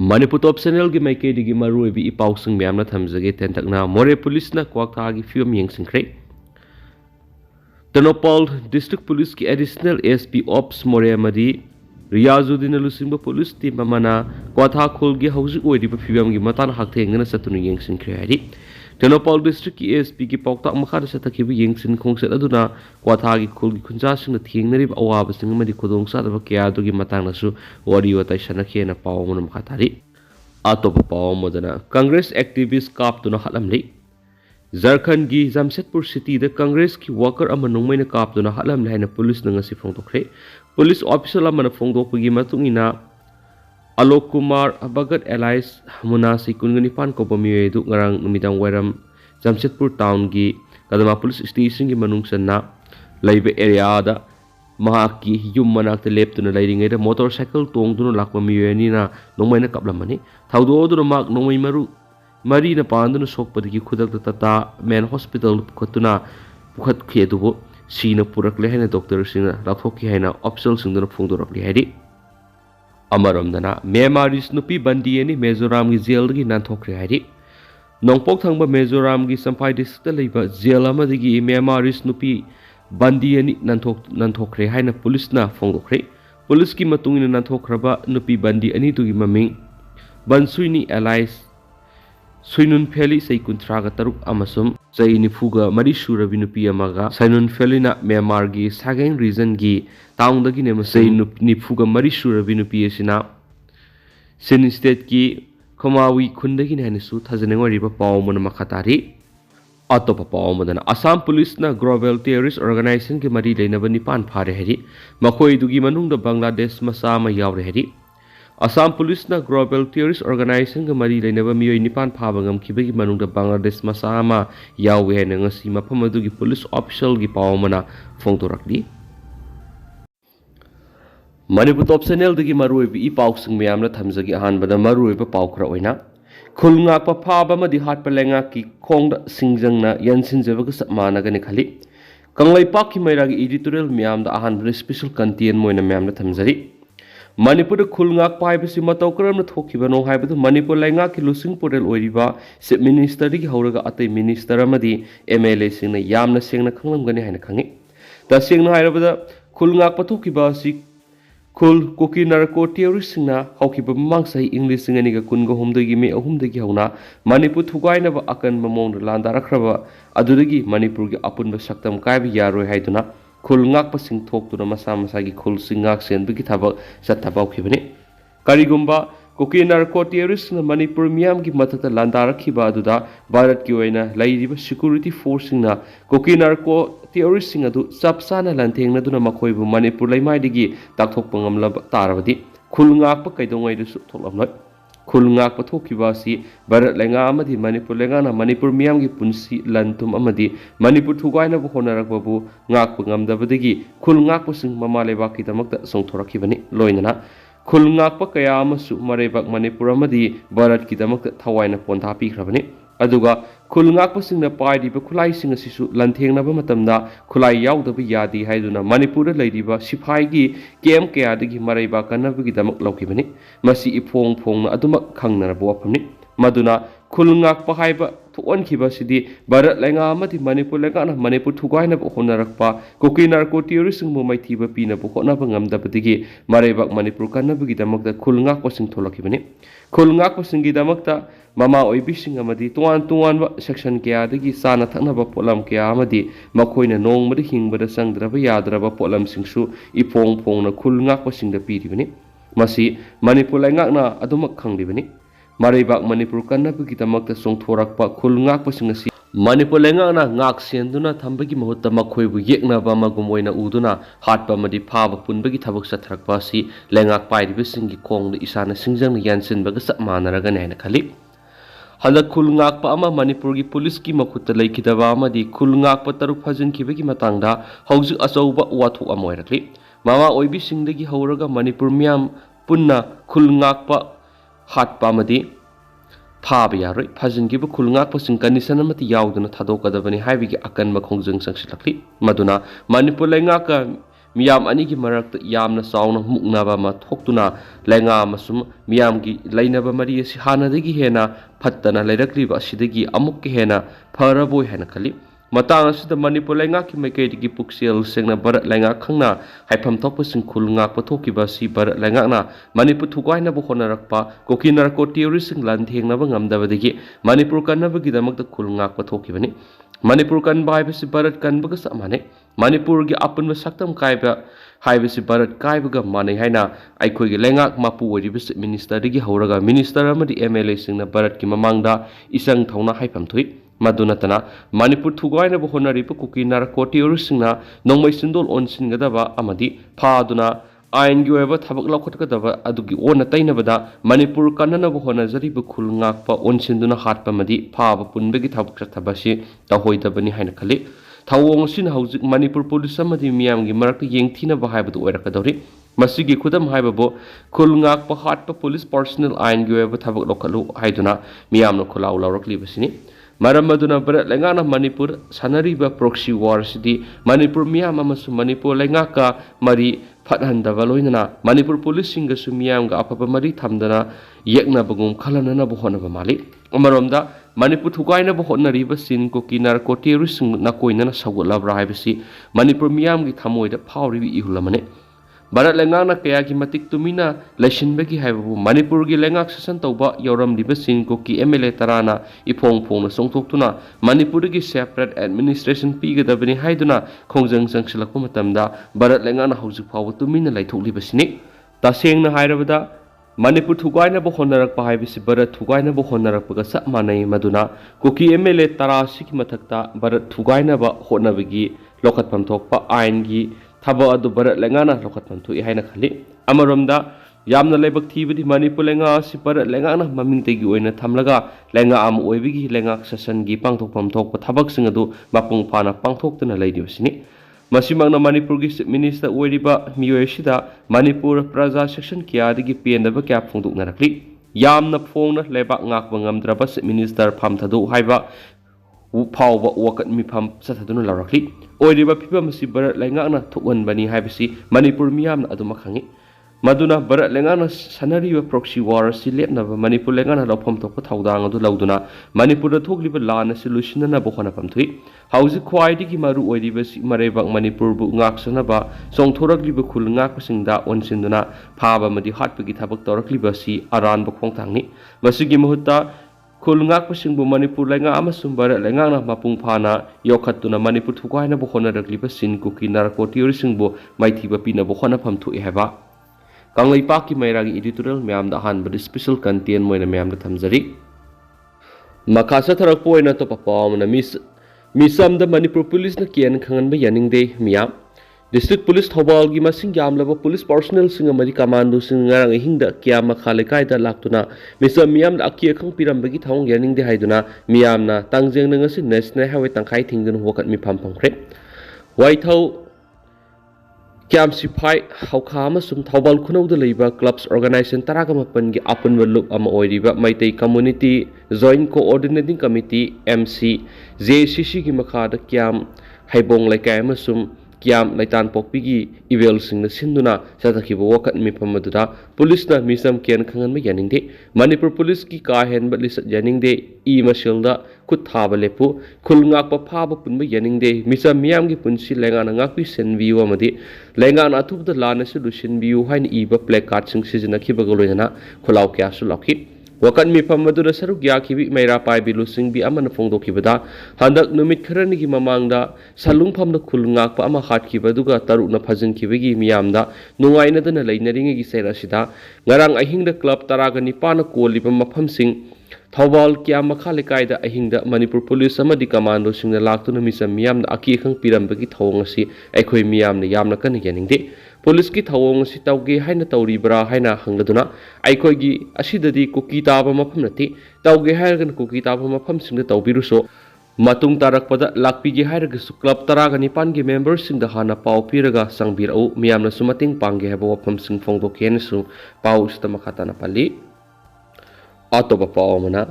Manipur Top Channel की माइके दिगी मरु AB इपाउसंग म्यामना थमजगे तेंतकना मोरे police ना क्वाक्था की फिल्म यंगसिंख्रे Tenopal District Police की Additional SP Ops Moreh मदी रियाजुद्दीन लुसिंबा पुलिस टीम अमना क्वाथा खोल की हौजिक ओइरिबा फिल्म की मतान हाक्थेंगना सतुनु यंगसिंख्रे हाइदि Tenopal District की SP की पौक्ता मखादा सतखिबा यंगसिन खोंगसेत अदुना क्वाथा की खोल की खुंजासिंग थेंगनरिब अवाबसिंग मदी खुदोंगसादबा कयादुगी मतांगनासु वारी वाताई सनखेना पावमन मखाथारि अतोप पाव मदना कांग्रेस एक्टिविस्ट काप्तुना hatlamle झारखंड की जमशेदपुर सिटी द कांग्रेस की वर्कर अमा नोंमैना काप्तुना hatlamle हाइना पुलिस नंगसी फोंदोखरे पुलिस ऑफिसर अमना फोंदोकपगी मतुंगिना आलोक कुमार भगत एलाइस मुनासी कुनगनिपान कोपमियेदु ngarang numitang wairam Jamshedpur town की कदमा पुलिस स्टेशन की मनुंगसना लैबे एरिया दा महाकी युम मनाक्ते लेप्तुना लैरिङैदा मोटरसाइकल तोंदुना लाक्पा मियोयनिना नोंमैना कपलमनि थाउदोदुना माक नोंमै मरीना पांदुना सोकपदगी खुदकता तता मेन हॉस्पिटल पुखतुना पुखतखेदुबो सीना पुरकले हैना डॉक्टर सिंह लाथोकी हैना ऑफिसर सिंदुना फोंदोरकले हैदि अमरमदना म्यांमारिस नुपी बंदीयनि मिजोराम की जेल दगी नाथोखरे हैदि नोंपोक थंगबा मिजोराम की संफाई डिस्ट्रिक्ट लैबा जेल अमदगी म्यांमारिस नुपी बंदीयनि नाथोखरे हैना पुलिस ना फोंदोखरे पुलिस की मतुंगिना नाथोखरबा नुपी बंदी अनितुगी ममिंग बनसुइनी एलाइस सुइनुन फेली सै कुंथ्रागा तरुक अमसुम सै निफुगा मरी सुरबि नुपी अमागा सैनुन फेलिना म्यांमार की सागेंग रीजन की टाउन दगी नेम सै निफुगा मरी सुरबि नुपी असिना सिन स्टेट की खमावी खुंदगी नेहनिसु थजनेंगरिबा पावमन मखातारि अतोप पावमदना असम पुलिस ना ग्लोबल टेररिस्ट ऑर्गेनाइजेशन के मरी लेनबा निपान फारे हेरि मखोई दुगी मनुंग बांग्लादेश मसा मा यावरे हेरि असम पुलिस ना ग्लोबल टेररिस्ट ऑर्गेनाइजेशन के मरी लेनबा मियोय निपान फाबा ngमखिबगी मनुंग बांग्लादेश मसा मा यावे हेन ngasi मफम अदुगी पुलिस ऑफिशियल की पावमना फोंदोरकली मणिपुर टॉप चैनल दगी मरुइबि इ पाउसिंग म्यामना थमजगी अहानबदा मरुइबा पाउखरा ओइना खुलंगाप फाबा मदि हाटपा लेंगा की खोंग सिंजंगना यनसिनजबग मानगने खाली कंगलैपाक की मैरागी एडिटोरियल म्यामदा अहानबदा स्पेशल कंटेंट मोइना म्यामना थमजरी मणिपुर खुलंगाप पाइबसि मतौ करमना थोखिबनो हाइबदु मणिपुर लेंगा की लुसिंग पोरेल ओइरिबा चीफ मिनिस्टर दगी हौरगा अतै मिनिस्टर अमदि एमएलए सिंगना यामना सेंगना खंगलमगने हाइना खंगे तसेंगना हाइरबदा खुलंगाप थोखिबासि खुल कुकी नारको टेररिस्ट हौखिबा ममांग सही इंग्लिश सिंगनिगा कुनगा हुमदगी मे अहुमदगी हौना मणिपुर थुगाइनबा अकन ममोंग लांदारखरबा अदुदगी मणिपुर की अपुनबा सक्तम कायबा यारोय हाइदुना खुल ngakpa sing thokduna masa masa gi khul sing ngak senbagi thabak sathabau khibani karigumba kuki narco terrorist na manipur miyam gi mathata landarakhiba aduda bharat ki oina lairiba security force na kuki narco terrorist sing adu chapsana lanthengna duna makhoibu manipur laimai digi takthokpa ngamlaba tarabadi khul ngakpa kaidongai du thoklamloi खुल ngakpa thokibasi bharat lenga amadi manipur lenga na manipur miyam gi punsi lantum amadi manipur thugaina bu honarakbabu ngakpa ngamdabadagi khul ngakpa sing mama lebak ki damakta songthorakibani loinana khul ngakpa kaya amasu marebak manipur amadi bharat ki damakta thawaina pontha pikhrabani aduga khul ngakpa singna pairiba khulai sing asisu lanthengnaba matamda khulai yaudaba yadi haiduna manipur leiriba siphai gi kem kaya dagi maraiba kanabagi damak laukibani masi ipong phongna aduma khangnara bopamni maduna khul ngakpa haiba thuon khiba sidi bharat lenga amati manipur lenga na manipur thugaina bo honarakpa kuki narco terrorist sing mumai thiba pina bo hona bangamdabadigi maraiba manipur kanabagi damakta khul ngakpa sing tholakibani khul ngakpa singi damakta mama oibising amadi tuan section kya dagi sana thanaba polam kya amadi makhoina nongmada hingbada sangdraba yadraba polam singsu ipong phongna khul ngakpa singda piribani masi manipur laingakna adumak khanglibani maribak manipur kannabagi damakta songthorakpa khul ngakpa singasi manipur laingakna ngak senduna thambagi mahutta makhoibu yeknaba magumoina uduna hatpa madi phaba punbagi thabak sathrakpa si laingak pairibisingi khongda isana singjangna yansinbaga sapmanaraga naina khali हलक खुल ngakpa ama manipur gi police ki makhutta leikidaba amadi khul ngakpa taruk phajin khibagi matangda hauju achauba wathu amoirakli mama oibi singdagi hauraga manipur miyam punna khul ngakpa hatpa amadi phaba yaroi phajin gi khul ngakpa sing condition amati yauduna thadokadabani haibigi akan ma khongjang sangsilakli maduna manipur laingaka miyam ani gi marak yamna sauna muknaba ma thoktuna lenga amasum miyam gi lainaba mari asi hanadagi hena phattana lairakliba asidagi amuk ke hena pharaboi hena khali matang asida manipur lenga ki maikei gi puksel sengna barat lenga khangna haifam thokpasing khulnga pathokiba si barat lenga na manipur thugaina bo honarakpa koki narco terroristing lan thengna ba ngamdabadagi manipur kanaba gi damak khulnga pathokibani manipur kan bai bisi barat kan ba sa mane manipur gi apun ba saktam kai ba hai bisi barat kai ba ga mane haina aikhoi gi lenga mapu ori bisi minister gi horaga minister amadi mla singna barat ki mamangda isang thongna haifam thui madunatana manipur thugaina bo honari pu kuki narco terroristing na nongmai sindol onsin gadaba amadi phaduna ain gi oba thabak lakhot gadaba adugi ona tainabada manipur kanana bo honajari bu khulngak pa onsinduna hatpa madi phaba punbegi thabak thabasi tahoidabani haina khali thawong sin hauzik manipur police amadi miyam gi marak yengthina ba haibadu oirakadori masigi khudam haibabo khulngak pa hatpa police personnel ain gi oba thabak lokhalu haiduna miyam no khulaw lawrakli basini maram aduna barat lengana manipur sanariba proxy war sidi manipur miyam amasu manipur lengaka mari phathandaba loinana manipur police singa su miyam ga apapa mari thamdana yekna bagum khalanana bo honaba mali amaromda manipur thugaina bo honariba sin ko kinar ko terrorism na koinana sagolabra haibasi manipur miyam gi thamoida phawri ihulamane barat lengana kaya ki matik tumina laisinbagi haibabu manipur gi lengak sasan tauba yoram liba sin ko ki mla tarana ipong phong na songthoktuna manipur gi separate administration pi gadabani haiduna khongjang sangsilakpa matamda barat lengana haujuk phaw tumina laithokliba sini tasengna hairabada manipur thugaina bo honarak pa haibisi barat thugaina bo honarak pa sa manai maduna koki mla tara siki mathakta barat thugaina ba honabagi lokatpam thokpa ain gi thaba adu barat lengana lokatpam thu haina khali amaromda yamna lebak thibadi manipur lenga si barat lengana maming tegi oina thamlaga lenga am oibigi lenga session gi pangthokpam thokpa thabak sing adu mapung phana pangthoktuna leidibasini masimangna manipur gi minister oiriba miyoisida manipur praja section kiadigi pendaba kya phongdoknarakli yamna phongna lebak ngakba ngamdraba minister phamthadu haiba phawba wakat mifam sathaduna larakli oiriba phibam si barat lengana thuan bani haibisi manipur miyamna aduma khangi maduna barat lengana sanariba proxy war si lepnaba manipur lengana lawpham thokpa thawdang adu lauduna manipur da thogliba lana solution na bo khona pamthui hauji khwaidi gi maru oiriba si marebak manipur bu ngaksanaba songthorakliba khul ngakpasingda onsinduna phaba madi hatpagi thabak torakliba si aran ba khongthangni masigi muhutta khulngak pasingbu manipur lenga amasum barat lenga na mapung phana yokhatuna manipur thugaina bo honarakli ba sin kuki narco terrorism bo maithiba pina bo khona pham thu heba kanglai pa ki mairagi editorial myam da han bad special content moina myam da thamjari makasa tharak poina to papam na misam da manipur police na kian khangan ba yaning de miyam district police thobal gi masing yamlaba police personnel singa mari commando singa rang hingda kiama khalekai da laktuna misam miyam da akia khang piram bagi thong yaning de haiduna miyam na tangjeng na ngasi national highway tangkai thingdun hokat mi pham phangkre waithau kyam sipai hauka amasum thobal khunau da leiba clubs organization taraga mapan gi apun walup ama oiriba maitai community joint coordinating committee mc jcc gi makha da kyam haibong laikai amasum kiam laitan pokpigi ivel singna sinduna satakhiba wakat mipamadura police na misam kian khangan ma yaningde manipur police ki ka hen batlis yaningde I masilda khut thaba lepu khulngak pa phaba punba yaningde misam miyam gi punsi lenga na ngakpi senviu amadi lenga na thubda lana solution view hain iba placard sing sijina khiba goloina khulaw kya su lokhi wakan mi pamadura saruk ya khibi maira pai bilu sing bi amana phongdo khibada handak numit kharani gi mamangda salung phamna khulngak pa ama khat khibaduga taru na phajin khibigi miyamda nungaina dana leinaringi gi sera sida ngarang ahingda club taraga nipana koliba mafam sing thawal kya makha lekai da ahingda manipur police amadi commando singna laktuna misam miyamda aki khang pirambagi thawng asi aikhoi miyamna yamna kan yaningde police ki thawong si tawge haina tawribra haina hangladuna aikhoi gi asidadi kuki taba mafam nati tawge haigan kuki taba mafam singda tawbiruso matung tarakpada lakpigi hairaga su club taraga nipan gi members sing da hana pau piraga sangbirau miyamna sumating pangge haba wafam sing phongdo ken su pau stama khatana pali atoba pau mana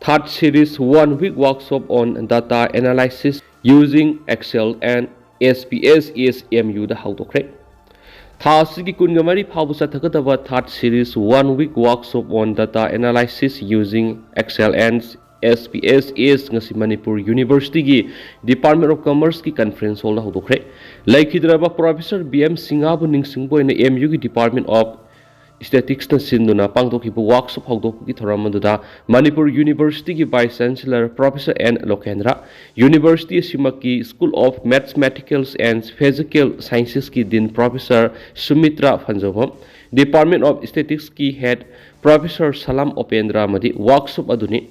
third series 1 week workshop on data analysis using excel and SPSSMU da haudokhre tha asigi kunga mari phabu sathakadaba third series 1 week workshop on data analysis using Excel and SPSS ngasi Manipur University gi Department of Commerce ki conference hall da haudokhre laikhidraba Professor BM Singha bu ningsingbo ina MU gi Department of Statistics na sinduna pangdokibu workshop haudoki thoramanduda Manipur University ki Vice Chancellor Professor N Lokendra University Simaki School of Mathematics and Physical Sciences ki Dean Professor Sumitra Phanjobam Department of Statistics ki Head Professor Salam Opendra madi workshop aduni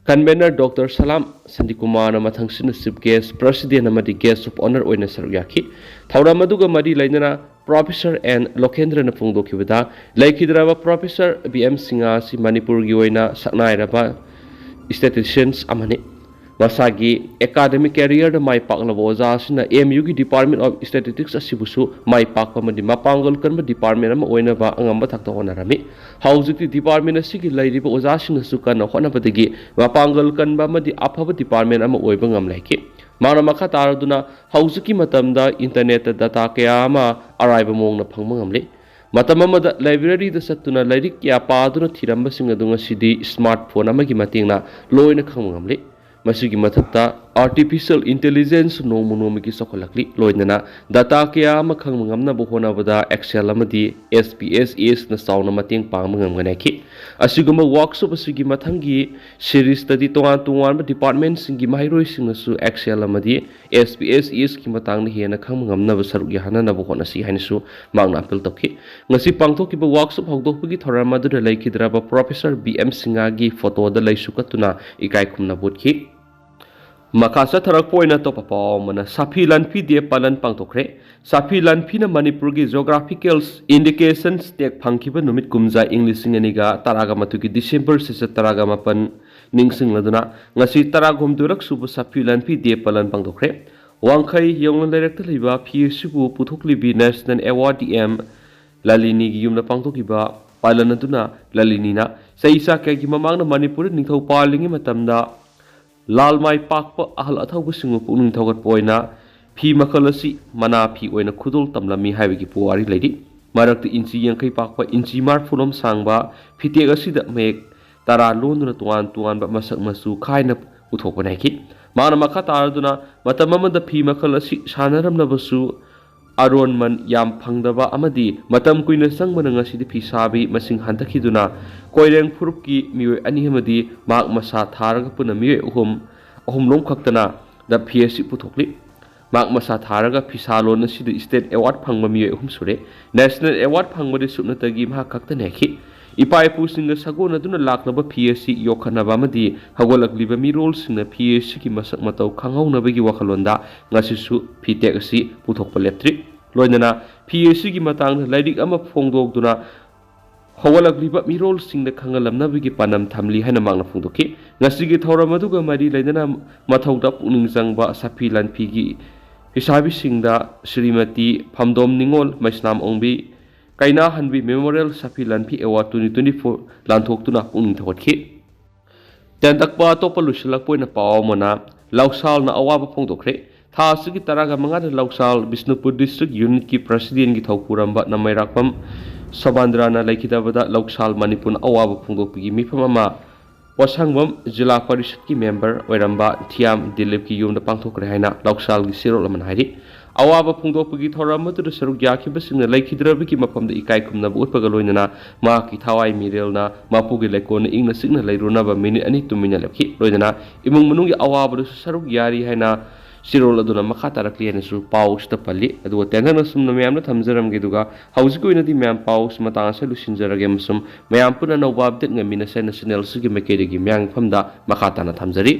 Convener Dr. Salam Sandikumar Mathangsin Chief Guest President amadi Guest of Honor oina saruyaki Thauramaduga madi lainana Professor N Lokendra na phongdokibada laikhidraba Professor BM Singha si Manipur gi oina saknairaba statisticians amani masagi academic career da mai paklaba oja sina MU gi Department of Statistics asibusu mai pakpa madi mapangol kanba department ama oina ba angamba thakta honarami haujikti department asigi lairiba oja sina su kana honabadagi mapangol kanba madi afaba department ama oiba ngamlaiki Mana makha taraduna haujiki matamda internet data kaya ama araiba mongna phangma ngamle matam amada library da satuna lairik ya paduna thiramba singa dunga sidi smartphone amagi matingna loina khangma ngamle masigi mathakta artificial intelligence nomonomiki sokolakli loinana data kaya ama khangma ngamna bo honabada Excel amadi SPSS na sauna mating pangma ngamganaki asiguma workshop asigi mathangi series study tongan department singi mairoi singnasu Excel amadi SPSS ki matangna hena khangma ngamna ba saruk yahana na bo honasi hainisu mangna appeal tokhi ngasi pangthoki ba workshop hogdokpagi thorama du laikhidraba Professor BM Singha gi photo da laisukatuna ikai khumna botki Makasa tharak poina to papa mana sapi lanpi dia palan pangtokre sapi lanpi na Manipur gi geographical indications tek phangkiba numit kumja English nganiga taraga matuki December se taraga mapan ningsing laduna ngasi taragom durak subu sapi lanpi dia palan pangtokre wangkhai yong director liba PSU puthokli bi National Award DM Lalini gi yumna pangtokiba palan aduna Lalini na saisa ka gi mamang na Manipur ningthau palingi matamda Lalmai pakpa ahal athau singu puning thogat poina phi makhalasi mana phi oina khudul tamlami haibigi puari leidi marakti inchi yangkai pakpa inchi mar fulom sangba phite asida mek tara londuna tuan ba masak masu khaina uthokpa naiki mana makha taraduna matamamada phi makhalasi sanaramna basu aron man yam phangdaba amadi matam kuina sangmana ngasidi phi sabi masing hantakhiduna koireng phurupki mioi ani hamadi mak masa tharaga puna mioi ohum long khaktana da PSC puthokli mak masa tharaga phisalon asidi state award phangma mioi ohum sure national award phangmadi supnatagi ma khakta nekhi ipai pusinga sagona duna laklaba PSC yokhanaba amadi hagolagliba mi role sina PSC ki masak matau khanghaunabagi wakhalonda ngasisu phitek asi puthokpa leptri loinana PSC ki matang lairik ama phongdokduna hawalagliba mi role singda khangalamnabagi panam thamli haina mangna phongdoki ngasigi thoramaduga mari lainana mathauda puning jangba sapi lanpi gi hisabi singda Srimati Phamdom Ningol Maisnam Ongbi Kaina Hanbi Memorial Sapi Lanpi Award 2024 Nathoktuna puning thawatki tentakpa to palusilak poina pawmona lausal na awaba phongdokre tha sigi taraga manga lausal Bisnupur district unit ki president gi thawpuramba namairakpam Sabandrana laikidabada lausal Manipur awaba phongdokpi mifam ama Wasangbam Jila Parishad ki member oiramba Thiam Dilip ki yumda pangthokre haina lausal gi sirol aman hairi awaba phongdokpagi thoramatu saruk yakibasingna laikhidrabiki mafamda ikai khumna utpaga loinana ma ki thawai mirelna mapugi lekon ingna signa leiruna ba minute ani tumina lepki loinana imung munungi awaba saruk yari haina sirol aduna makha tarakli hena su paus ta palli adu tenana sumna mayamna thamjaram ge duga hauji koina di mayam paus matang sa lusinjarage masum mayam puna no babdet ngamina national sigi mekede gi myang famda makha tana thamjari